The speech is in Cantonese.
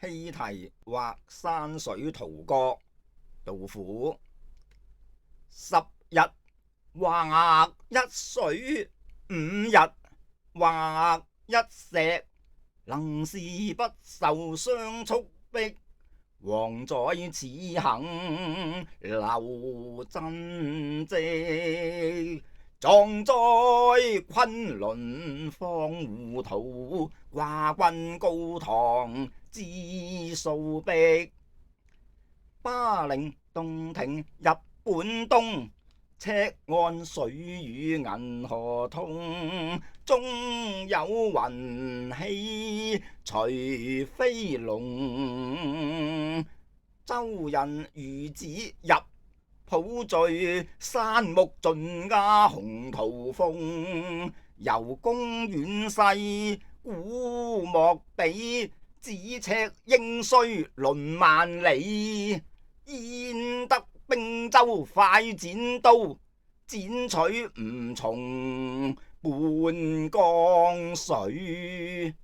棄題或山水圖閣，杜甫。十日畫一水，5日畫一石。能是不受霜速逼，王在此行留真跡。壯哉昆崙放胡圖，掛軍高堂知數壁。巴陵洞庭日本東，赤岸水與銀河通。中有雲氣隨飛龍，周人如子入浦聚。山木盡鴉雄圖鋒，由公遠勢古莫比。咫尺應須淪萬里，焉得兵舟快剪刀，剪取吳從半江水。